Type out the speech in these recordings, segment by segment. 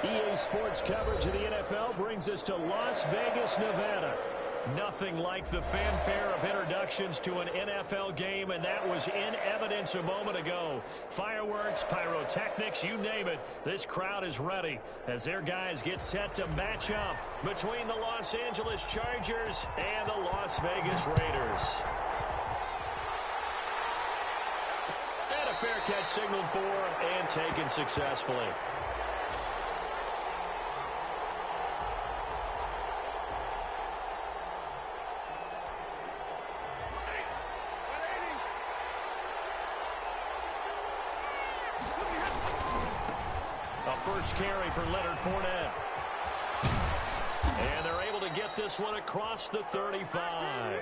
EA Sports coverage of the NFL brings us to Las Vegas, Nevada. Nothing like the fanfare of introductions to an NFL game, and that was in evidence a moment ago. Fireworks, pyrotechnics, you name it. This crowd is ready as their guys get set to match up between the Los Angeles Chargers and the Las Vegas Raiders. And a fair catch signaled for and taken successfully. First carry for Leonard Fournette. And they're able to get this one across the 35.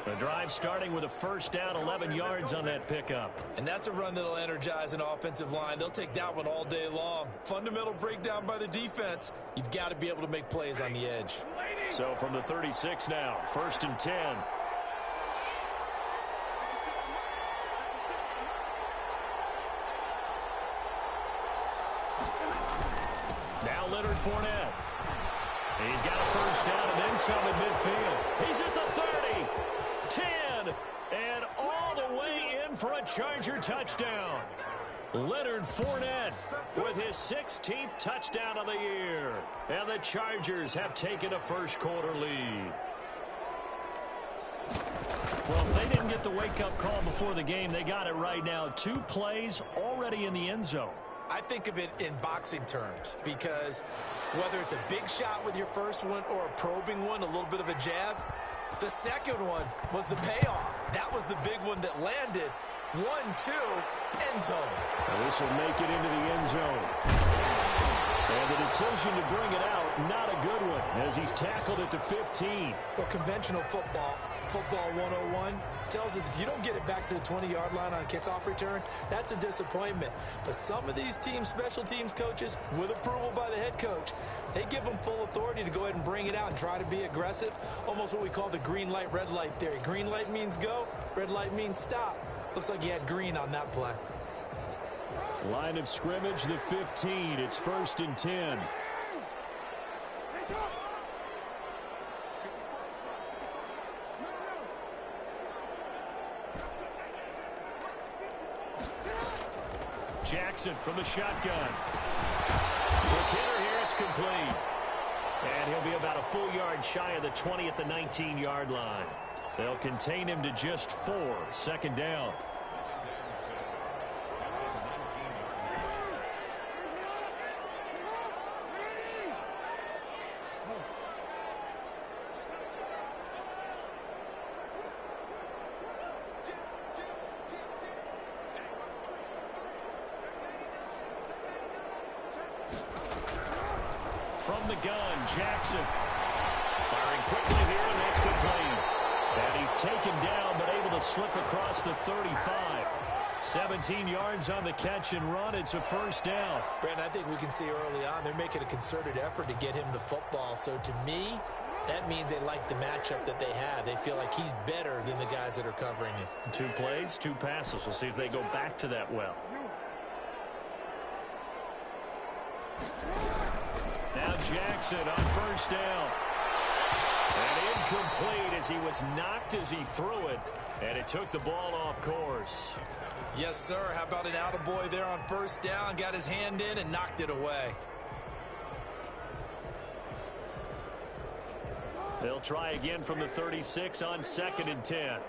The drive starting with a first down, 11 yards on that pickup. And that's a run that'll energize an offensive line. They'll take that one all day long. Fundamental breakdown by the defense. You've got to be able to make plays on the edge. So from the 36 now, 1st and 10. Now Leonard Fournette. He's got a first down and then some at midfield. He's at the 30, 10, and all the way in for a Charger touchdown. Leonard Fournette with his 16th touchdown of the year. And the Chargers have taken a first-quarter lead. Well, if they didn't get the wake-up call before the game, they got it right now. 2 plays already in the end zone. I think of it in boxing terms because whether it's a big shot with your first one or a probing one, a little bit of a jab, the second one was the payoff. That was the big one that landed. 1-2, end zone. Well, this will make it into the end zone. And the decision to bring it out, not a good one, as he's tackled at the 15. Well, conventional football 101, tells us if you don't get it back to the 20-yard line on a kickoff return, that's a disappointment. But some of these team special teams coaches, with approval by the head coach, they give them full authority to go ahead and bring it out and try to be aggressive, almost what we call the green light, red light theory. Green light means go, red light means stop. Looks like he had green on that play. Line of scrimmage, the 15. It's 1st and 10. Jackson from the shotgun. Look hitter here, it's complete. And he'll be about a full yard shy of the 20 at the 19-yard line. They'll contain him to just 4. 2nd down. From the gun, Jackson. Firing quickly here, and that's complete. And he's taken down, but able to slip across the 35. 17 yards on the catch and run. It's a first down. Brandon, I think we can see early on they're making a concerted effort to get him the football. So to me, that means they like the matchup that they have. They feel like he's better than the guys that are covering him. 2 plays, 2 passes. We'll see if they go back to that well. Now Jackson on first down. And incomplete as he was knocked as he threw it. And it took the ball off course. Yes, sir. How about an attaboy there on first down? Got his hand in and knocked it away. They'll try again from the 36 on 2nd and 10.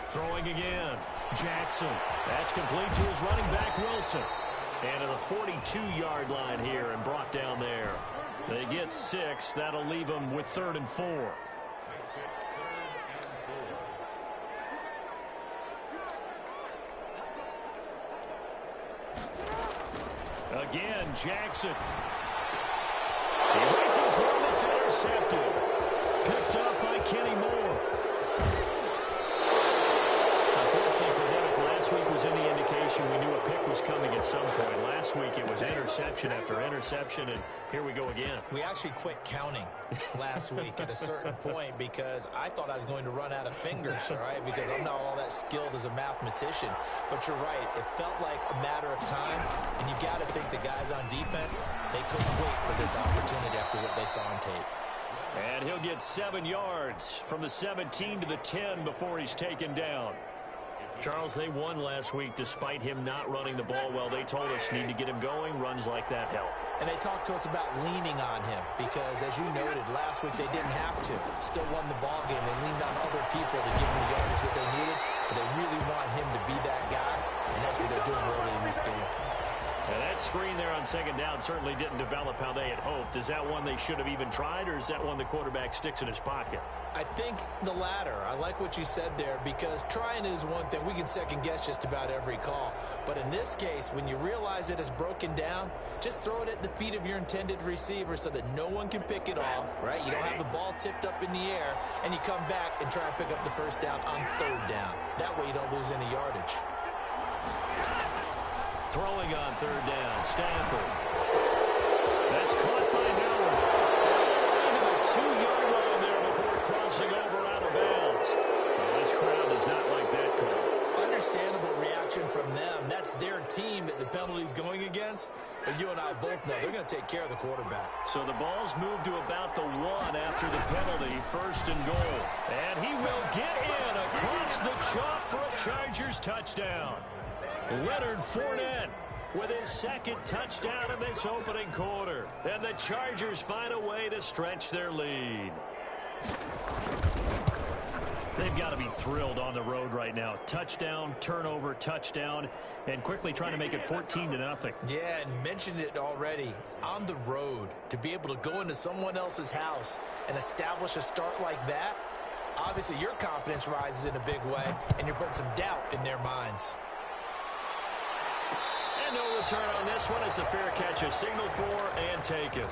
Throwing again. Jackson. That's complete to his running back, Wilson. And to the 42-yard line here and brought down there. They get 6. That'll leave them with 3rd and 4. Again, Jackson. He rifles one that's intercepted. Picked up by Kenny Moore. Unfortunately for him, if last week was any indication, we knew a pick was coming at some point. Last week it was interception after interception, and here we go again. We actually quit counting last week at a certain point because I thought I was going to run out of fingers, all right, because I'm not all that skilled as a mathematician. But you're right. It felt like a matter of time, and you got to think the guys on defense, they couldn't wait for this opportunity after what they saw on tape. And he'll get 7 yards from the 17 to the 10 before he's taken down. Charles, they won last week despite him not running the ball well. They told us need to get him going. Runs like that help. And they talked to us about leaning on him because, as you noted, last week they didn't have to. Still won the ball game. They leaned on other people to give them the yardage that they needed, but they really want him to be that guy, and that's what they're doing early in this game. Now that screen there on second down certainly didn't develop how they had hoped. Is that one they should have even tried, or is that one the quarterback sticks in his pocket? I think the latter. I like what you said there because trying is one thing. We can second guess just about every call. But in this case, when you realize it is broken down, just throw it at the feet of your intended receiver so that no one can pick it off, right? You don't have the ball tipped up in the air, and you come back and try and pick up the first down on third down. That way you don't lose any yardage. Throwing on third down, Stanford. That's caught by Howard. Into the 2-yard line there before crossing over out of bounds. Well, this crowd does not like that call. Understandable reaction from them. That's their team that the penalty's going against. But you and I both know they're going to take care of the quarterback. So the ball's moved to about the 1 after the penalty, 1st and goal. And he will get in across the chalk for a Chargers touchdown. Leonard Fournette with his 2nd touchdown in this opening quarter. And the Chargers find a way to stretch their lead. They've got to be thrilled on the road right now. Touchdown, turnover, touchdown, and quickly trying to make it 14-0. Yeah, and mentioned it already. On the road, to be able to go into someone else's house and establish a start like that, obviously your confidence rises in a big way, and you're putting some doubt in their minds. And no return on this one as the fair catch is signaled for and taken.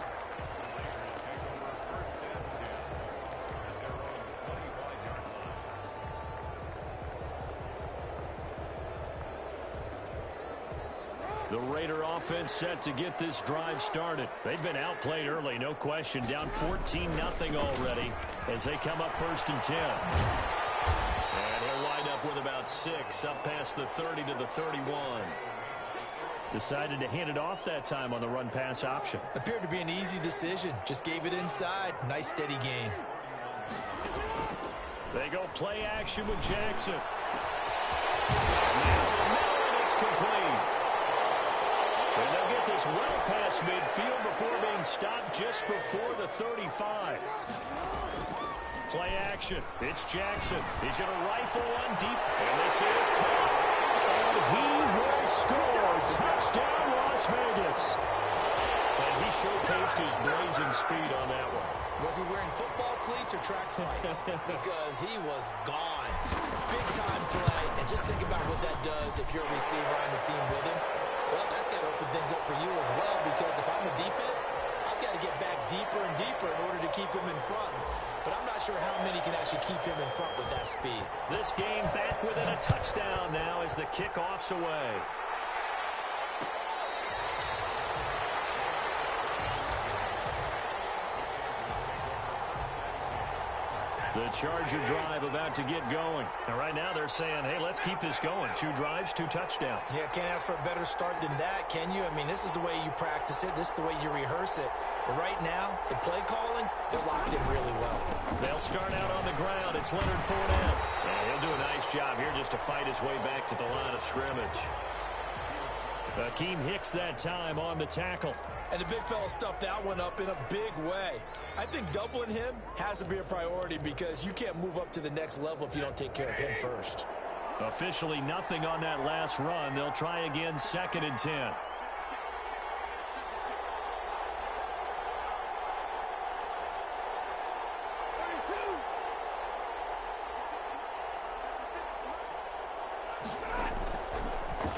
The Raider offense set to get this drive started. They've been outplayed early, no question. Down 14-0 already as they come up 1st and 10. And he'll wind up with about 6 up past the 30 to the 31. Decided to hand it off that time on the run-pass option. Appeared to be an easy decision. Just gave it inside. Nice steady gain. They go play action with Jackson. Now it's complete. And they'll get this well past midfield before being stopped just before the 35. Play action. It's Jackson. He's going to rifle one deep. And this is caught. And he will score. Touchdown, Las Vegas. And he showcased his blazing speed on that one. Was he wearing football cleats or track spikes? Because he was gone. Big-time play. And just think about what that does if you're a receiver on the team with him. Well, that's got to open things up for you as well, because if I'm a defense, I've got to get back deeper and deeper in order to keep him in front. But I'm not sure how many can actually keep him in front with that speed. This game back within a touchdown now as the kickoff's away. The Charger drive about to get going. And right now they're saying, hey, let's keep this going. 2 drives, 2 touchdowns. Yeah, can't ask for a better start than that, can you? I mean, this is the way you practice it. This is the way you rehearse it. But right now, the play calling, they're locked in really well. They'll start out on the ground. It's Leonard Fournette. And he'll do a nice job here just to fight his way back to the line of scrimmage. Akeem Hicks that time on the tackle. And the big fella stuffed that one up in a big way. I think doubling him has to be a priority because you can't move up to the next level if you don't take care of him first. Officially nothing on that last run. They'll try again 2nd and 10.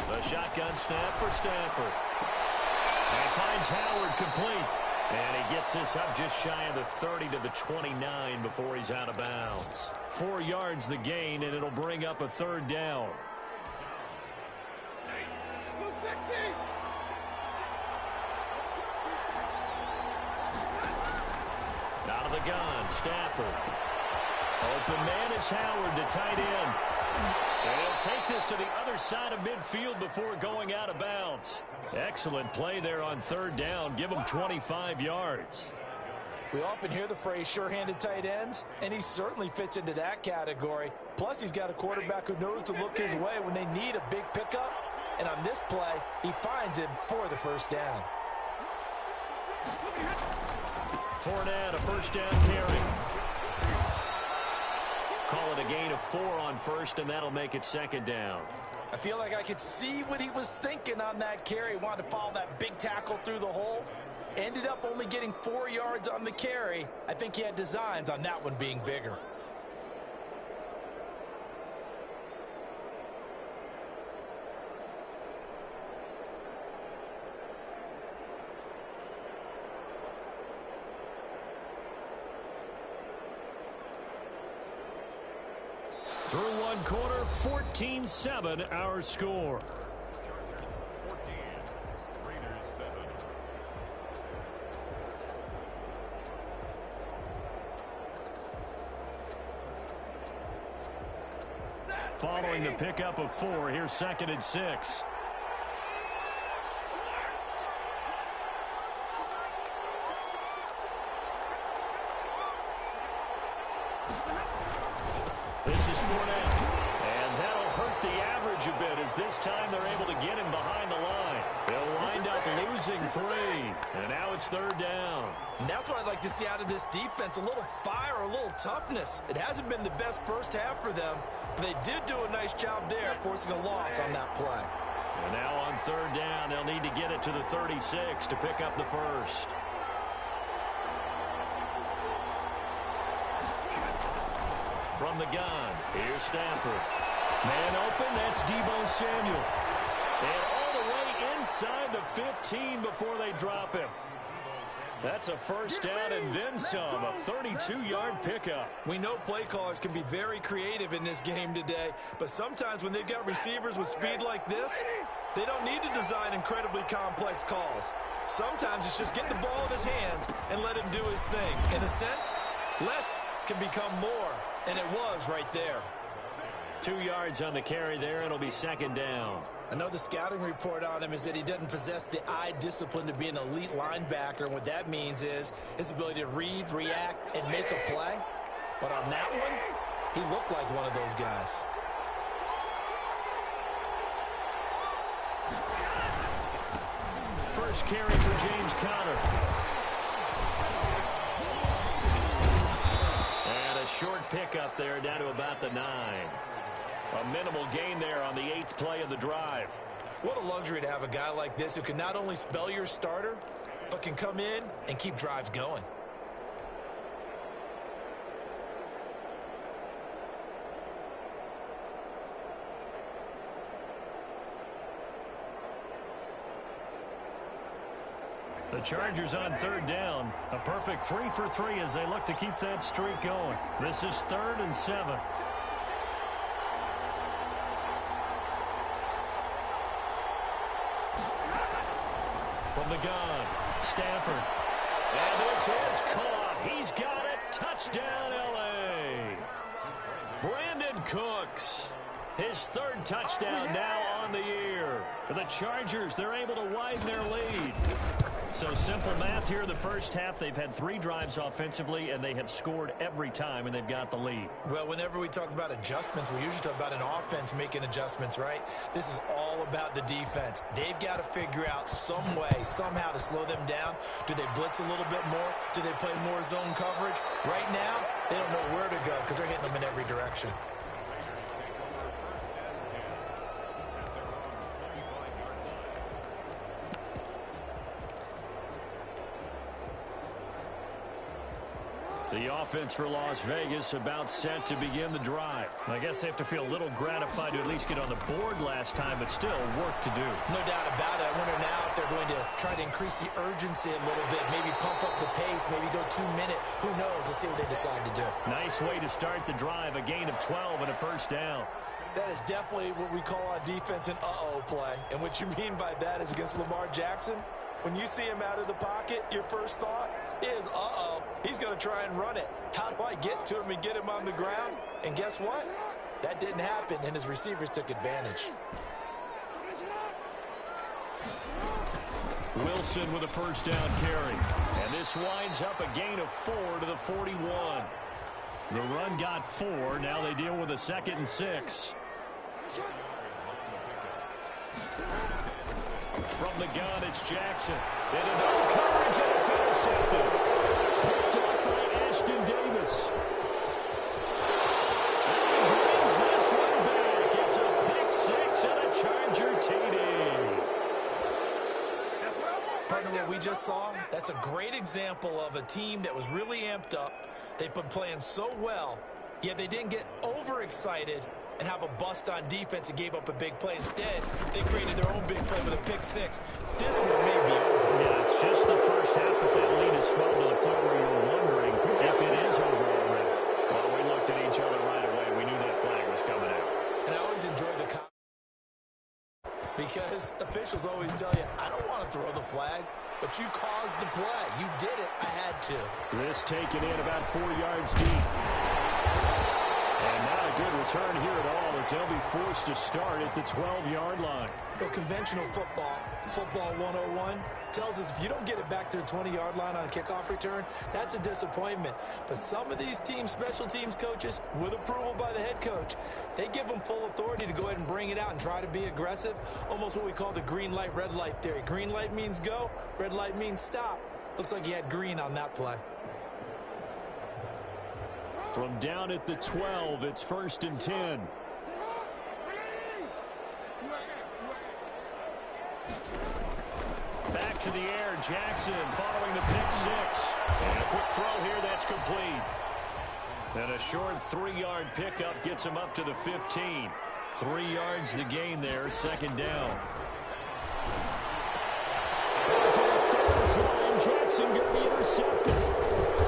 The shotgun snap for Stanford. And finds Howard complete. And he gets this up just shy of the 30 to the 29 before he's out of bounds. 4 yards the gain, and it'll bring up a 3rd down. Out of the gun, Stafford. Open man is Howard, the tight end. And he'll take this to the other side of midfield before going out of bounds. Excellent play there on third down. Give him 25 yards. We often hear the phrase sure-handed tight ends, and he certainly fits into that category. Plus, he's got a quarterback who knows to look his way when they need a big pickup. And on this play, he finds him for the first down. Fournette, a first down carry. Call it a gain of 4 on first, and that'll make it second down. I feel like I could see what he was thinking on that carry. He wanted to follow that big tackle through the hole. Ended up only getting 4 yards on the carry. I think he had designs on that one being bigger. Through one quarter, 14-7 our score. Following the pickup of 4, here's 2nd and 6. This is Fournette, and that'll hurt the average a bit as this time they're able to get him behind the line. They'll wind up losing 3, and now it's third down. And that's what I'd like to see out of this defense, a little fire, a little toughness. It hasn't been the best first half for them, but they did do a nice job there, forcing a loss on that play. And now on third down, they'll need to get it to the 36 to pick up the first. From the gun, here's Stafford. Man open, that's Deebo Samuel. And all the way inside the 15 before they drop him. That's a first down and then some, a 32-yard pickup. We know play callers can be very creative in this game today, but sometimes when they've got receivers with speed like this, they don't need to design incredibly complex calls. Sometimes it's just get the ball in his hands and let him do his thing. In a sense, less can become more, and it was right there. 2 yards on the carry there, and it'll be second down. I know the scouting report on him is that he doesn't possess the eye discipline to be an elite linebacker, and what that means is his ability to read, react, and make a play. But on that one, he looked like one of those guys. First carry for James Conner. And a short pickup there down to about the 9. A minimal gain there on the 8th play of the drive. What a luxury to have a guy like this who can not only spell your starter, but can come in and keep drives going. The Chargers on third down. A perfect 3 for 3 as they look to keep that streak going. This is 3rd and 7. From the gun, Stafford. And this is caught. He's got it. Touchdown, L.A. Brandon Cooks. His 3rd touchdown now on the year. For the Chargers, they're able to widen their lead. So simple math here in the first half. They've had 3 drives offensively, and they have scored every time, and they've got the lead. Well, whenever we talk about adjustments, we usually talk about an offense making adjustments, right? This is all about the defense. They've got to figure out some way, somehow to slow them down. Do they blitz a little bit more? Do they play more zone coverage? Right now, they don't know where to go because they're hitting them in every direction. The offense for Las Vegas about set to begin the drive. I guess they have to feel a little gratified to at least get on the board last time, but still work to do. No doubt about it. I wonder now if they're going to try to increase the urgency a little bit, maybe pump up the pace, maybe go 2 minute. Who knows? Let's see what they decide to do. Nice way to start the drive, a gain of 12 and a first down. That is definitely what we call on defense an uh-oh play. And what you mean by that is against Lamar Jackson, when you see him out of the pocket, your first thought is, uh-oh, he's going to try and run it. How do I get to him and get him on the ground? And guess what? That didn't happen, and his receivers took advantage. Wilson with a first down carry. And this winds up a gain of 4 to the 41. The run got 4. Now they deal with a 2nd and 6. From the gun, it's Jackson. Into double coverage, and it's intercepted. Picked up by Ashton Davis. And he brings this one back. It's a pick 6 and a Charger TD. Partner, what we just saw, that's a great example of a team that was really amped up. They've been playing so well, yet they didn't get overexcited and have a bust on defense and gave up a big play. Instead, they created their own big play with a pick 6. This one may be over. Yeah, it's just the first half, but that lead is swelled to the point where you're wondering if it is over already. Well, we looked at each other right away. We knew that flag was coming out. And I always enjoy the because officials always tell you, I don't want to throw the flag, but you caused the play. You did it. I had to. This taken in about 4 yards deep. And not a good return here at all as they'll be forced to start at the 12-yard line. So conventional football 101, tells us if you don't get it back to the 20-yard line on a kickoff return, that's a disappointment. But some of these team special teams coaches, with approval by the head coach, they give them full authority to go ahead and bring it out and try to be aggressive, almost what we call the green light, red light theory. Green light means go, red light means stop. Looks like he had green on that play. From down at the 12, it's 1st and 10. Back to the air, Jackson following the pick 6. And a quick throw here, that's complete. And a short 3-yard pickup gets him up to the 15. 3 yards the gain there, 2nd down. Jackson going to be intercepted.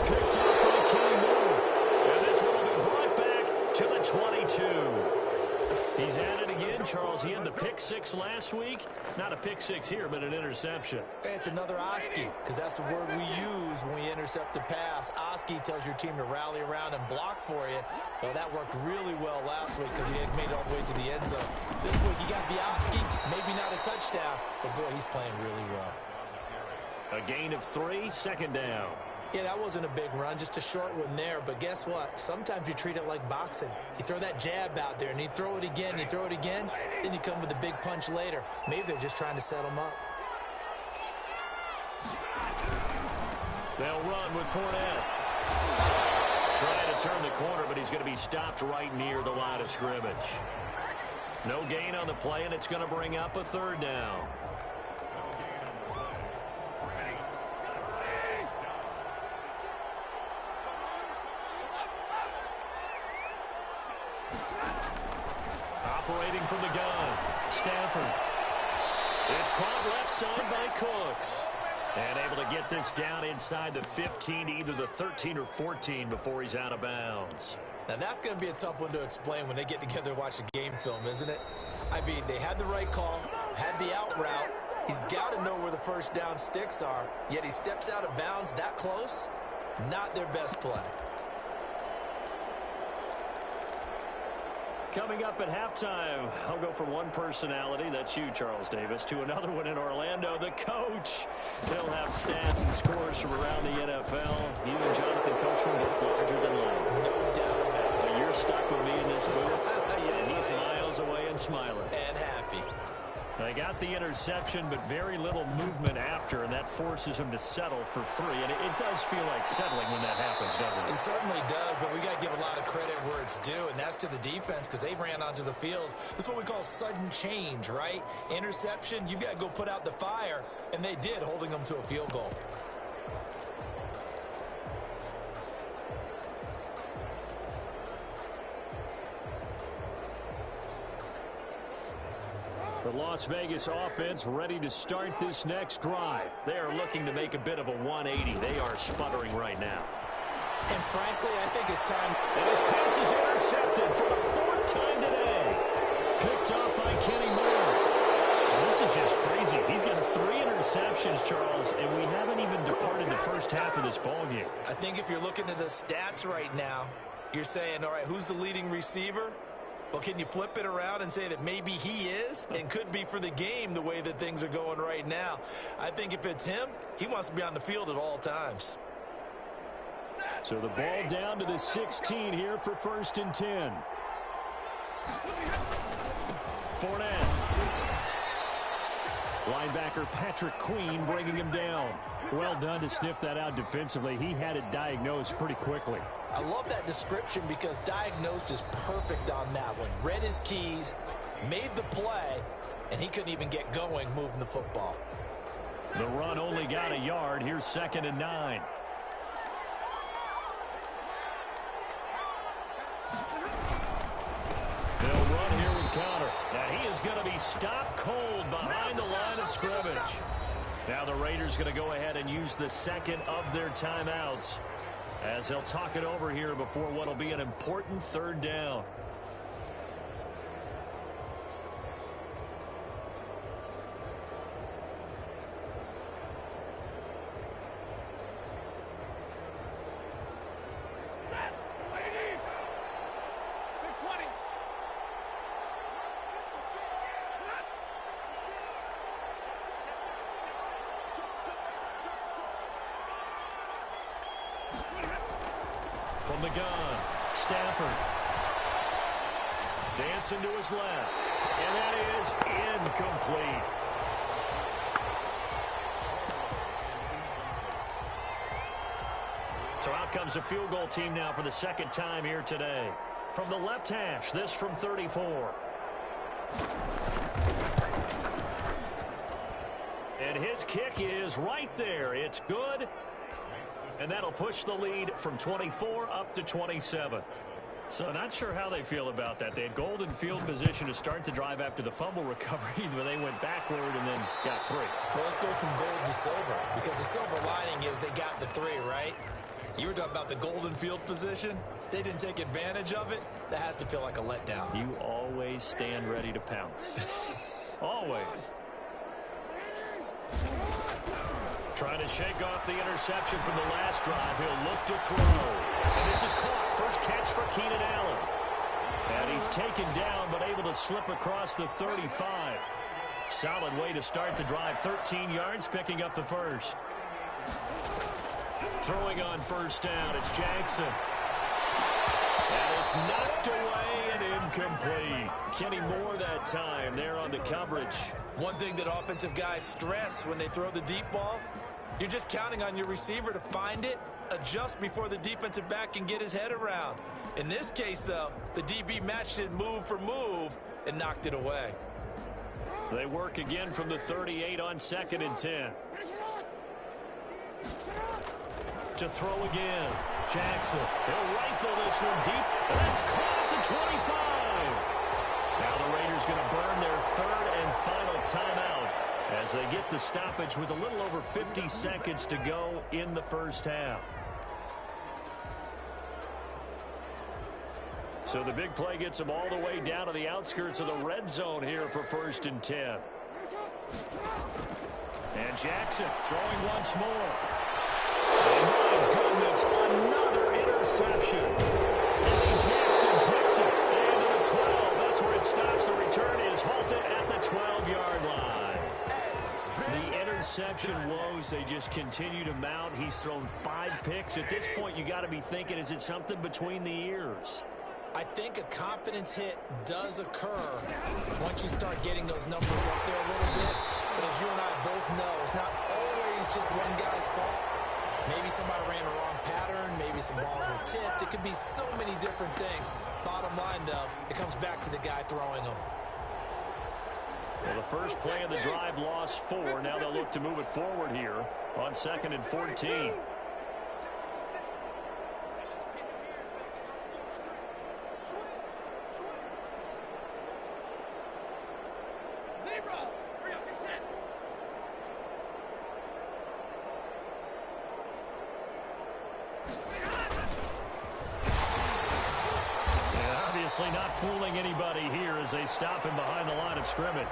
Picked up by Kenny Moore. And this one will be brought back to the 22. He's at it again, Charles. He had the pick 6 last week. Not a pick 6 here, but an interception. It's another Oski, because that's the word we use when we intercept a pass. Oski tells your team to rally around and block for you. Well, that worked really well last week because he had made it all the way to the end zone. This week, he got the Oski, maybe not a touchdown, but boy, he's playing really well. A gain of 3, 2nd down. Yeah, that wasn't a big run, just a short one there. But guess what? Sometimes you treat it like boxing. You throw that jab out there, and you throw it again, you throw it again, then you come with a big punch later. Maybe they're just trying to set them up. They'll run with Fournette. Trying to turn the corner, but he's going to be stopped right near the line of scrimmage. No gain on the play, and it's going to bring up a 3rd down. Operating from the gun, Stafford. It's caught left side by Cooks. And able to get this down inside the 15, either the 13 or 14 before he's out of bounds. Now that's going to be a tough one to explain when they get together and watch a game film, isn't it? I mean, they had the right call, had the out route. He's got to know where the first down sticks are, yet he steps out of bounds that close. Not their best play. Coming up at halftime, I'll go from one personality, that's you, Charles Davis, to another one in Orlando, the coach. They'll have stats and scores from around the NFL. You and Jonathan Coachman both larger than life. No doubt about it. But you're stuck with me in this booth, and he's miles away and smiling. And happy. They got the interception, but very little movement after, and that forces him to settle for 3. And it does feel like settling when that happens, doesn't it? It certainly does, but we got to give a lot of credit where it's due, and that's to the defense because they ran onto the field. This is what we call sudden change, right? Interception, you've got to go put out the fire, and they did, holding them to a field goal. The Las Vegas offense ready to start this next drive. They are looking to make a bit of a 180. They are sputtering right now. And frankly, I think it's time. And his pass is intercepted for the 4th time today. Picked up by Kenny Moore. And this is just crazy. He's got 3 interceptions, Charles, and we haven't even departed the first half of this ballgame. I think if you're looking at the stats right now, you're saying, all right, who's the leading receiver? Well, can you flip it around and say that maybe he is and could be for the game the way that things are going right now? I think if it's him, he wants to be on the field at all times. So the ball down to the 16 here for 1st and 10. Fournette. Linebacker Patrick Queen bringing him down. Well done to sniff that out defensively. He had it diagnosed pretty quickly. I love that description because diagnosed is perfect on that one. Read his keys, made the play, and he couldn't even get going moving the football. The run only got a yard. Here's 2nd and 9. They'll run here with Conner. And he is going to be stopped cold behind the line of scrimmage. Now the Raiders going to go ahead and use the 2nd of their timeouts as they'll talk it over here before what will be an important 3rd down. From the gun, Stafford. Dancing to his left. And that is incomplete. So out comes a field goal team now for the 2nd time here today. From the left hash, this from 34. And his kick is right there. It's good. And that'll push the lead from 24 up to 27. So not sure how they feel about that. They had golden field position to start the drive after the fumble recovery, but they went backward and then got 3. Well, let's go from gold to silver, because the silver lining is they got the 3, right? You were talking about the golden field position. They didn't take advantage of it. That has to feel like a letdown. You always stand ready to pounce. Always. Trying to shake off the interception from the last drive. He'll look to throw. And this is caught. First catch for Keenan Allen. And he's taken down, but able to slip across the 35. Solid way to start the drive. 13 yards, picking up the 1st. Throwing on 1st down, it's Jackson. And it's knocked away and incomplete. Kenny Moore that time there on the coverage. One thing that offensive guys stress when they throw the deep ball, you're just counting on your receiver to find it, adjust before the defensive back can get his head around. In this case, though, the DB matched it move for move and knocked it away. They work again from the 38 on 2nd and 10. To throw again. Jackson. He'll rifle this one deep. And that's caught at the 25. Now the Raiders going to burn their 3rd and final timeout as they get the stoppage with a little over 50 seconds to go in the 1st half. So the big play gets them all the way down to the outskirts of the red zone here for 1st and 10. And Jackson throwing once more. Oh, my goodness, another interception. Eddie Jackson picks it into the 12. That's where it stops. The return is halted at the 12-yard line. The interception woes, they just continue to mount. He's thrown 5 picks. At this point, you got to be thinking, is it something between the ears? I think a confidence hit does occur once you start getting those numbers up there a little bit. But as you and I both know, it's not always just one guy's fault. Maybe somebody ran a wrong pattern. Maybe some balls were tipped. It could be so many different things. Bottom line, though, it comes back to the guy throwing them. Well, the first play of the drive lost 4. Now they'll look to move it forward here on 2nd and 14. Obviously not fooling anybody here as they stop him behind the line of scrimmage.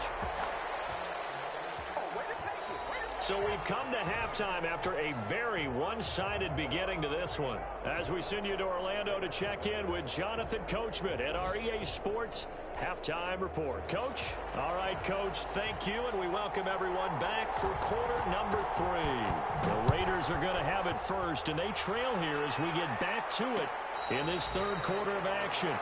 So we've come to halftime after a very one-sided beginning to this one. As we send you to Orlando to check in with Jonathan Coachman at our EA Sports Halftime Report. Coach? All right, Coach, thank you, and we welcome everyone back for quarter number 3. The Raiders are going to have it first, and they trail here as we get back to it in this third quarter of action.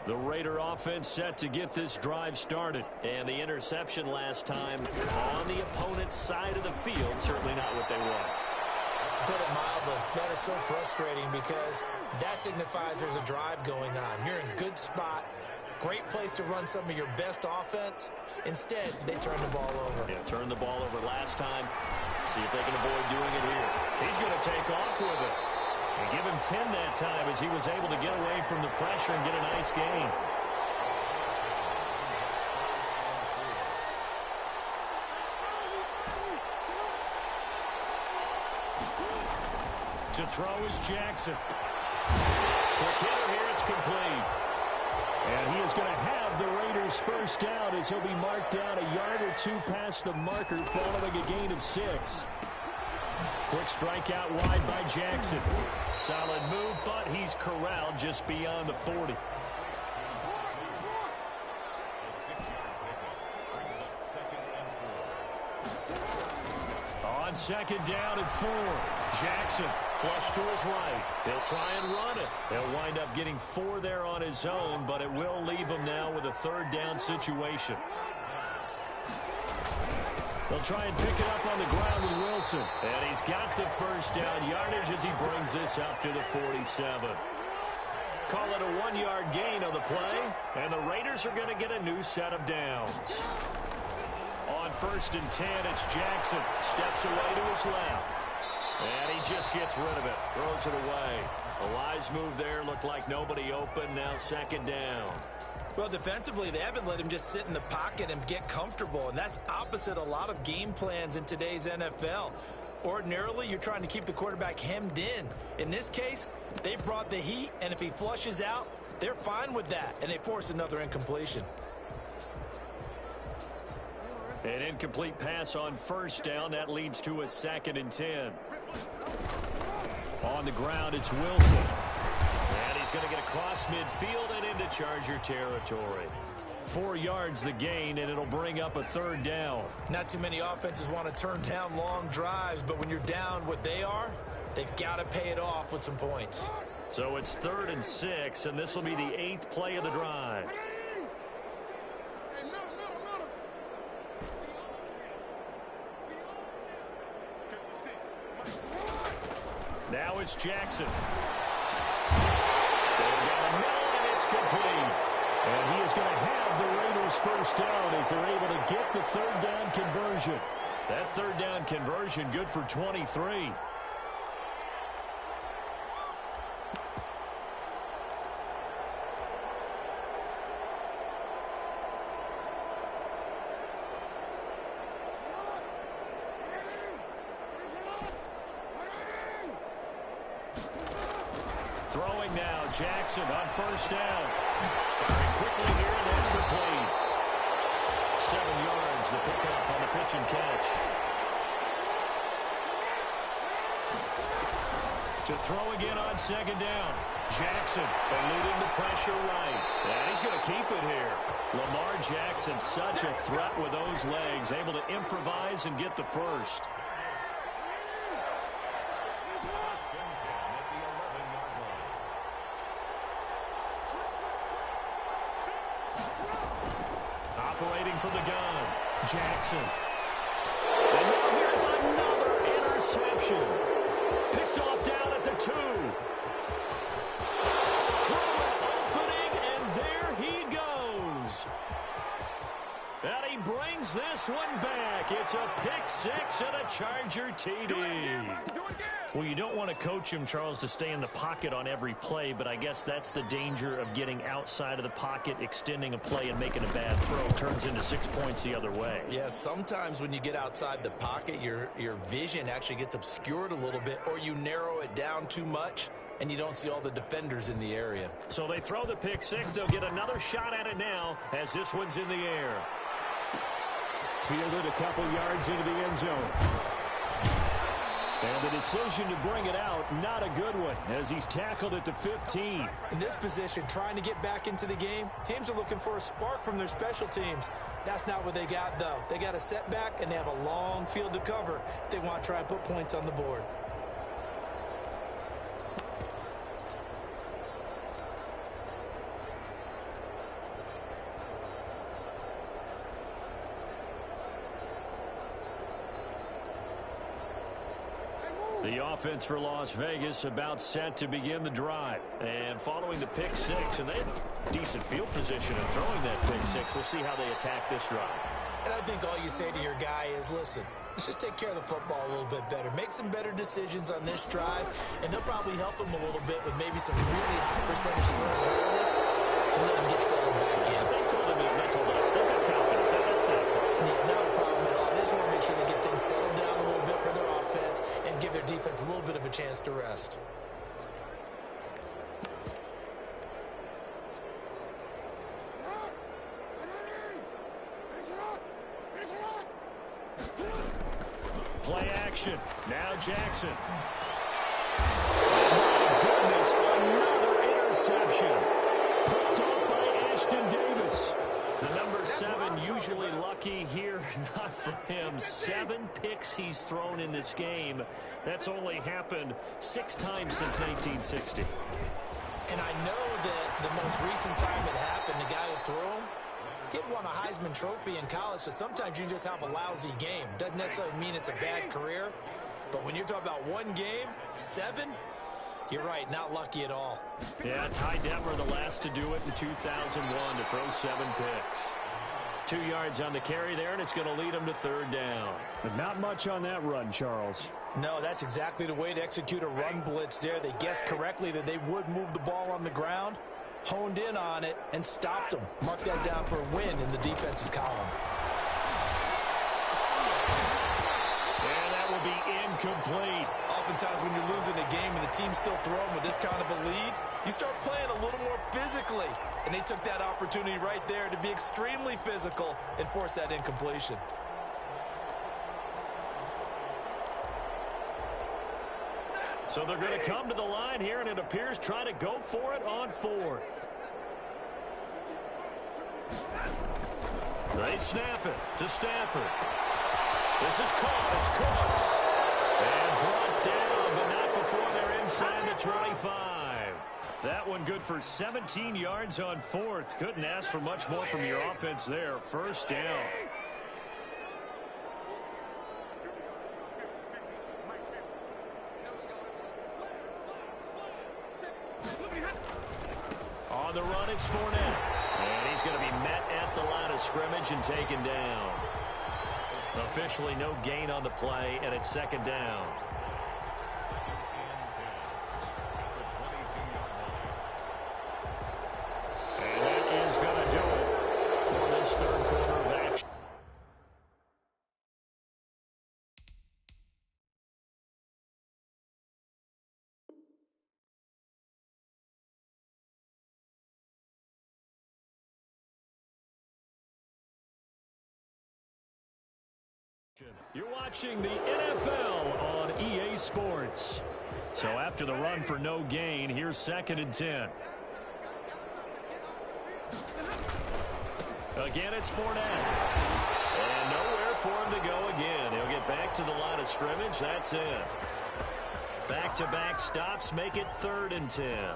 The Raider offense set to get this drive started. And the interception last time on the opponent's side of the field, certainly not what they want. Put it mildly, that is so frustrating because that signifies there's a drive going on. You're in a good spot, great place to run some of your best offense. Instead, they turn the ball over. Yeah, turned the ball over last time. See if they can avoid doing it here. He's going to take off with it. And give him 10 that time as he was able to get away from the pressure and get a nice gain. To throw is Jackson. Quick hitter here, it's complete. And he is going to have the Raiders first down as he'll be marked down a yard or two past the marker following a gain of 6. Quick strike out wide by Jackson. Solid move, but he's corralled just beyond the 40. On second down and 4. Jackson flush to his right. He'll try and run it. He'll wind up getting 4 there on his own, but it will leave him now with a third down situation. They'll try and pick it up on the ground with Wilson. And he's got the first down yardage as he brings this up to the 47. Call it a 1-yard gain on the play. And the Raiders are going to get a new set of downs. On first and 10, it's Jackson. Steps away to his left. And he just gets rid of it. Throws it away. A wise move there. Looked like nobody open. Now second down. Well, defensively, they haven't let him just sit in the pocket and get comfortable, and that's opposite a lot of game plans in today's NFL. Ordinarily, you're trying to keep the quarterback hemmed in. In this case, they brought the heat, and if he flushes out, they're fine with that, and they force another incompletion. An incomplete pass on first down. That leads to a second and 10. On the ground, it's Wilson. And he's going to get across midfield and into Charger territory. 4 yards the gain, and it'll bring up a third down. Not too many offenses want to turn down long drives, but when you're down what they are, they've got to pay it off with some points. So it's 3rd and 6, and this will be the 8th play of the drive. Now it's Jackson. And it's complete. And he is going to have the Raiders first down as they're able to get the third down conversion. That third down conversion good for 23. Throwing now, Jackson on first down. Firing quickly here, and that's complete. 7 yards, the pickup on the pitch and catch. To throw again on second down. Jackson eluding the pressure right. And he's going to keep it here. Lamar Jackson, such a threat with those legs, able to improvise and get the first. Operating from the gun, Jackson. And now here's another interception. Picked off down at the 2. Through an opening, and there he goes. brings this one back. It's a pick six and a Charger TD. Well, you don't want to coach him, Charles, to stay in the pocket on every play, but I guess that's the danger of getting outside of the pocket, extending a play, and making a bad throw. Turns into 6 points the other way. Yeah, sometimes when you get outside the pocket, your vision actually gets obscured a little bit, or you narrow it down too much, and you don't see all the defenders in the area. So they throw the pick six. They'll get another shot at it now as this one's in the air. Fielded a couple yards into the end zone. And the decision to bring it out, not a good one, as he's tackled at the 15. In this position, trying to get back into the game, teams are looking for a spark from their special teams. That's not what they got, though. They got a setback, and they have a long field to cover if they want to try and put points on the board. The offense for Las Vegas about set to begin the drive. And following the pick six, and they have a decent field position in throwing that pick six. We'll see how they attack this drive. And I think all you say to your guy is, listen, let's just take care of the football a little bit better. Make some better decisions on this drive, and they'll probably help him a little bit with maybe some really high percentage throws early to let him get settled back in. They told us they've got confidence. That's not a problem. Yeah, not a problem at all. They just want to make sure they get things settled down a little bit for their offense and give their defense a little bit of a chance to rest. Play action. Now Jackson. My goodness, another interception. Picked up by Ashton Davis. The number 7 usually lucky here. Not for him. 7 picks he's thrown in this game. That's only happened 6 times since 1960. And I know that the most recent time it happened, the guy who threw him, he had won a Heisman Trophy in college, so sometimes you just have a lousy game. Doesn't necessarily mean it's a bad career, but when you're talking about one game, 7, you're right, not lucky at all. Yeah, Ty Detmer the last to do it in 2001 to throw 7 picks. 2 yards on the carry there, and it's going to lead him to 3rd down. But not much on that run, Charles. No, that's exactly the way to execute a run blitz there. They guessed correctly that they would move the ball on the ground, honed in on it, and stopped them. Mark that down for a win in the defense's column. And that will be incomplete. Oftentimes when you're losing a game and the team's still throwing with this kind of a lead, you start playing a little more physically. And they took that opportunity right there to be extremely physical and force that incompletion. So they're going to come to the line here, and it appears trying to go for it on 4th. They snap it to Stafford. This is caught. It's Cooks. And brought down, but not before they're inside the 25. That one good for 17 yards on 4th. Couldn't ask for much more from your offense there. 1st down. On the run, it's Fournette. And he's going to be met at the line of scrimmage and taken down. Officially no gain on the play, and it's 2nd down. And that is going to do it for this 3rd quarter of action. You're watching the NFL on EA Sports. So after the run for no gain, here's 2nd and 10. Again, it's Fournette. And nowhere for him to go again. He'll get back to the line of scrimmage. That's it. Back-to-back stops make it 3rd and 10.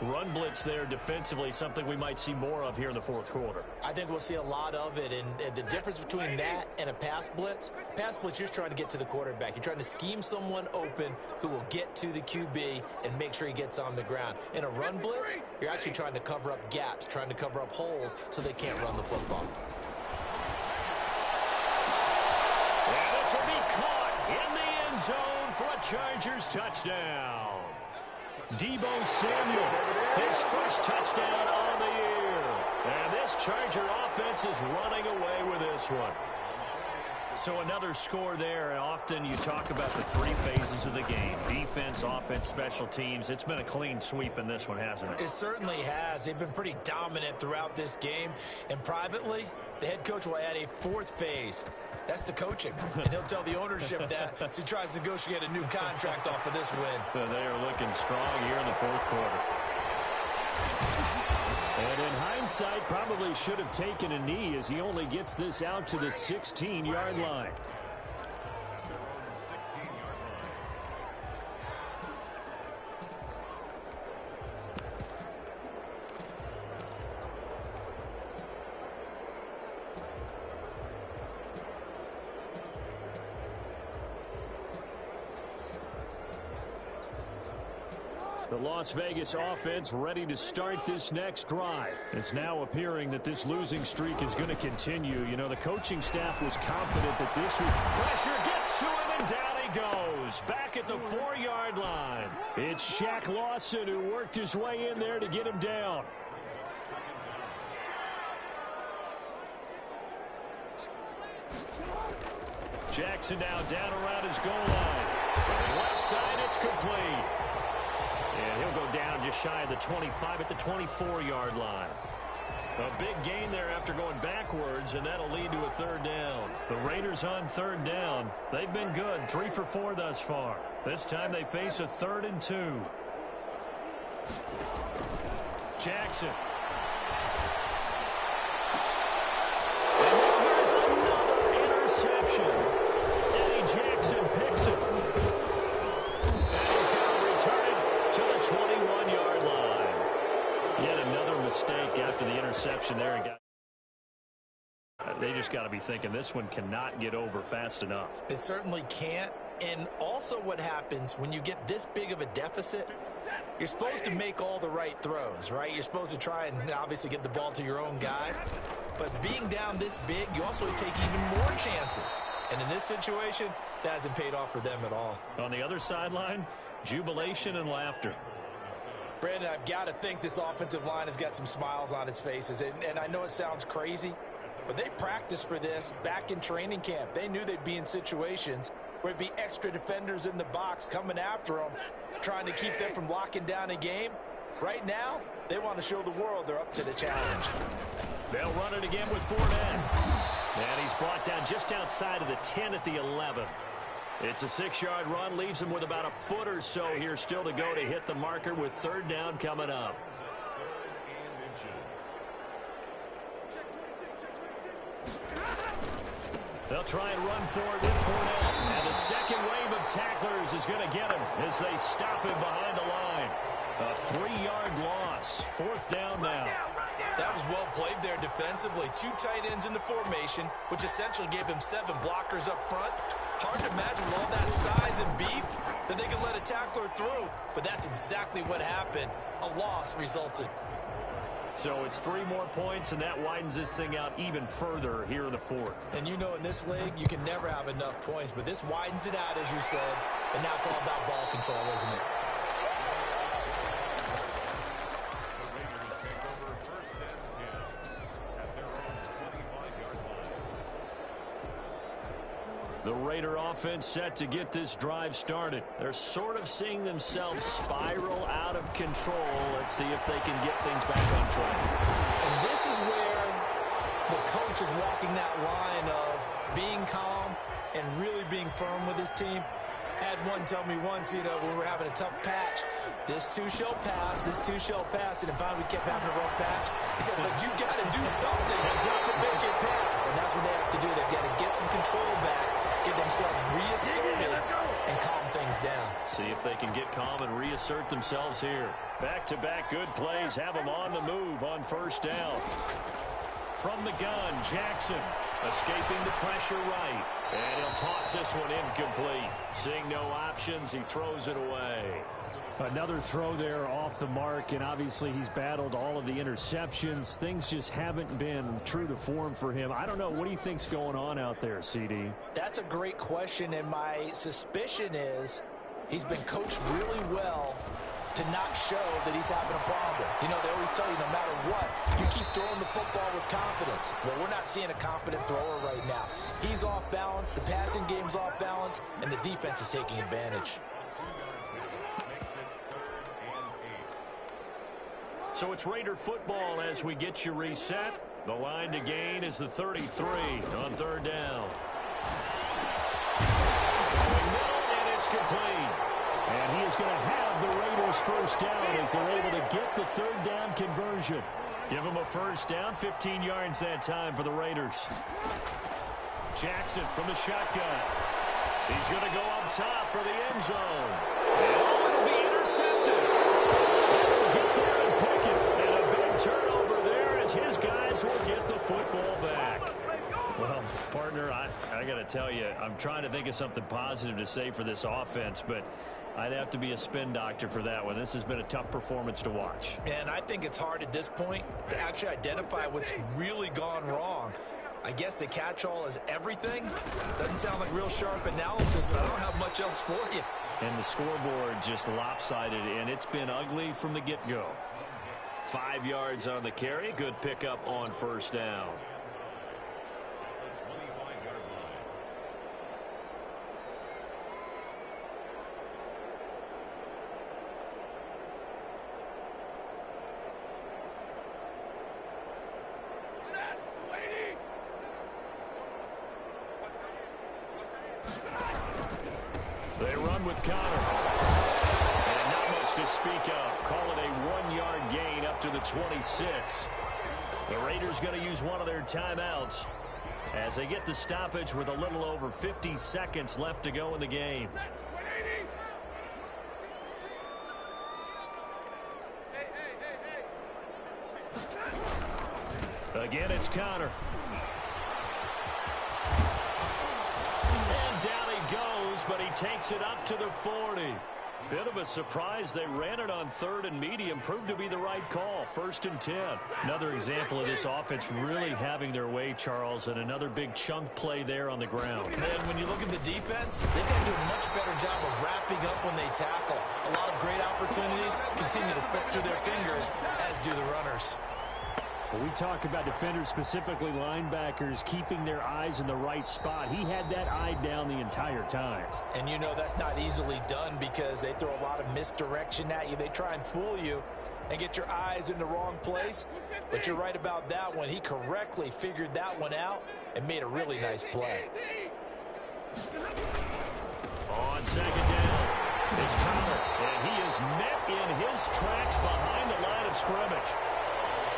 Run blitz there defensively, something we might see more of here in the 4th quarter. I think we'll see a lot of it, and the difference between that and a pass blitz, you're just trying to get to the quarterback. You're trying to scheme someone open who will get to the QB and make sure he gets on the ground. In a run blitz, you're actually trying to cover up gaps, trying to cover up holes so they can't run the football. This will be caught in the end zone for a Chargers touchdown. Deebo Samuel, his first touchdown on the year. And this Charger offense is running away with this one. So another score there, and often you talk about the three phases of the game. Defense, offense, special teams. It's been a clean sweep in this one, hasn't it? It certainly has. They've been pretty dominant throughout this game. And privately, the head coach will add a fourth phase. That's the coaching. And he'll tell the ownership that as he tries to negotiate a new contract off of this win. They are looking strong here in the fourth quarter. And in hindsight, probably should have taken a knee as he only gets this out to the 16-yard line. The Las Vegas offense ready to start this next drive. It's now appearing that this losing streak is going to continue. You know, the coaching staff was confident that this would... Pressure gets to him, and down he goes. Back at the 4-yard line. It's Shaq Lawson who worked his way in there to get him down. Jackson now down around his goal line. From the left side, it's complete. And he'll go down just shy of the 25 at the 24-yard line. A big gain there after going backwards, and that'll lead to a third down. The Raiders on third down. They've been good, 3 for 4 thus far. This time they face a 3rd and 2. Jackson. And now here's another interception. Eddie Jackson picks it. And he's going to return it to the 21-yard line. Yet another mistake after the interception there. They just got to be thinking this one cannot get over fast enough. It certainly can't. And also what happens when you get this big of a deficit, you're supposed to make all the right throws, right? You're supposed to try and obviously get the ball to your own guys. But being down this big, you also take even more chances. And in this situation, that hasn't paid off for them at all. On the other sideline, jubilation and laughter. Brandon, I've got to think this offensive line has got some smiles on its faces. And I know it sounds crazy, but they practiced for this back in training camp. They knew they'd be in situations where it'd be extra defenders in the box coming after them, trying to keep them from locking down a game. Right now, they want to show the world they're up to the challenge. They'll run it again with Fournette. And he's brought down just outside of the 10 at the 11. It's a 6-yard run, leaves him with about a foot or so here still to go to hit the marker with third down coming up. They'll try and run for it with Fournette. And the second wave of tacklers is going to get him as they stop him behind the line. A 3-yard loss. Fourth down now. That was well played there defensively. 2 tight ends in the formation, which essentially gave them 7 blockers up front. Hard to imagine with all that size and beef that they could let a tackler through. But that's exactly what happened. A loss resulted. So it's 3 more points, and that widens this thing out even further here in the fourth. And you know in this league, you can never have enough points. But this widens it out, as you said. And now it's all about ball control, isn't it? The Raider offense set to get this drive started. They're sort of seeing themselves spiral out of control. Let's see if they can get things back on track. And this is where the coach is walking that line of being calm and really being firm with his team. I had one tell me once, you know, when we were having a tough patch, this too shall pass, this too shall pass. And finally we kept having a rough patch. He said, but you got to do something to make it pass. And that's what they have to do. They've got to get some control back, get themselves reasserted, and calm things down. See if they can get calm and reassert themselves here. Back-to-back good plays have them on the move on first down. From the gun, Jackson. Escaping the pressure right. And he'll toss this one incomplete. Seeing no options, he throws it away. Another throw there off the mark, and obviously he's battled all of the interceptions. Things just haven't been true to form for him. I don't know. What do you think's going on out there, CD? That's a great question, and my suspicion is he's been coached really well to not show that he's having a problem. You know, they always tell you no matter what, you keep throwing the football with confidence. Well, we're not seeing a confident thrower right now. He's off balance, the passing game's off balance, and the defense is taking advantage. So it's Raider football as we get you reset. The line to gain is the 33 on third down. Throwing middle, and it's complete. And he is going to have the Raiders first down as they're able to get the third down conversion. Give them a first down, 15 yards that time for the Raiders. Jackson from the shotgun. He's going to go up top for the end zone. And it'll be intercepted. They'll get there and pick it. And a big turnover there as his guys will get the football back. Well, partner, I got to tell you, I'm trying to think of something positive to say for this offense, but I'd have to be a spin doctor for that one. This has been a tough performance to watch. And I think it's hard at this point to actually identify what's really gone wrong. I guess the catch-all is everything. Doesn't sound like real sharp analysis, but I don't have much else for you. And the scoreboard just lopsided, and it's been ugly from the get-go. 5 yards on the carry. Good pickup on first down. They run with Connor. And not much to speak of. Call it a 1-yard gain up to the 26. The Raiders going to use one of their timeouts as they get the stoppage with a little over 50 seconds left to go in the game. Again, it's Connor. And down he goes, but he takes it up to the 40. Bit of a surprise. They ran it on third and medium. Proved to be the right call. 1st and 10. Another example of this offense really having their way, Charles, and another big chunk play there on the ground. And when you look at the defense, they've got to do a much better job of wrapping up when they tackle. A lot of great opportunities continue to slip through their fingers, as do the runners. When we talk about defenders, specifically linebackers, keeping their eyes in the right spot, he had that eye down the entire time. And you know that's not easily done because they throw a lot of misdirection at you. They try and fool you and get your eyes in the wrong place. But you're right about that one. He correctly figured that one out and made a really nice play. On second down, it's Connor. And he is met in his tracks behind the line of scrimmage.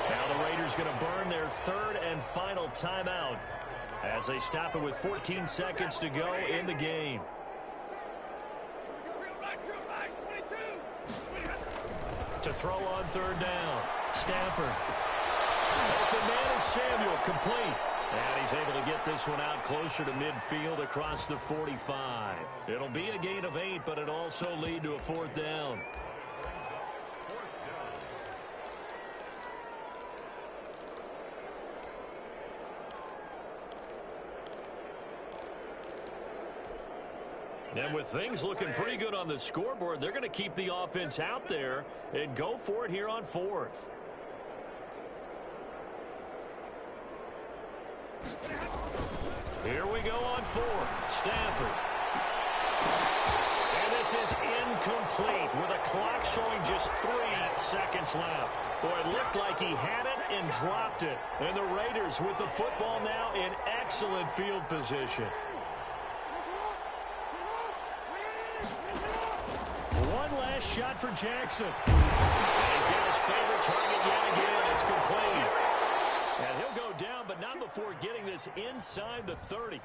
Now the Raiders going to burn their third and final timeout as they stop it with 14 seconds to go in the game. To throw on third down, Stafford. Open man is Samuel, complete. And he's able to get this one out closer to midfield across the 45. It'll be a gain of 8, but it also lead to a 4th down. And with things looking pretty good on the scoreboard, they're going to keep the offense out there and go for it here on 4th. Here we go on 4th. Stafford. And this is incomplete with a clock showing just 3 seconds left. Boy, it looked like he had it and dropped it. And the Raiders with the football now in excellent field position. One last shot for Jackson. And he's got his favorite target yet again. It's complete. And he'll go down, but not before getting this inside the 30.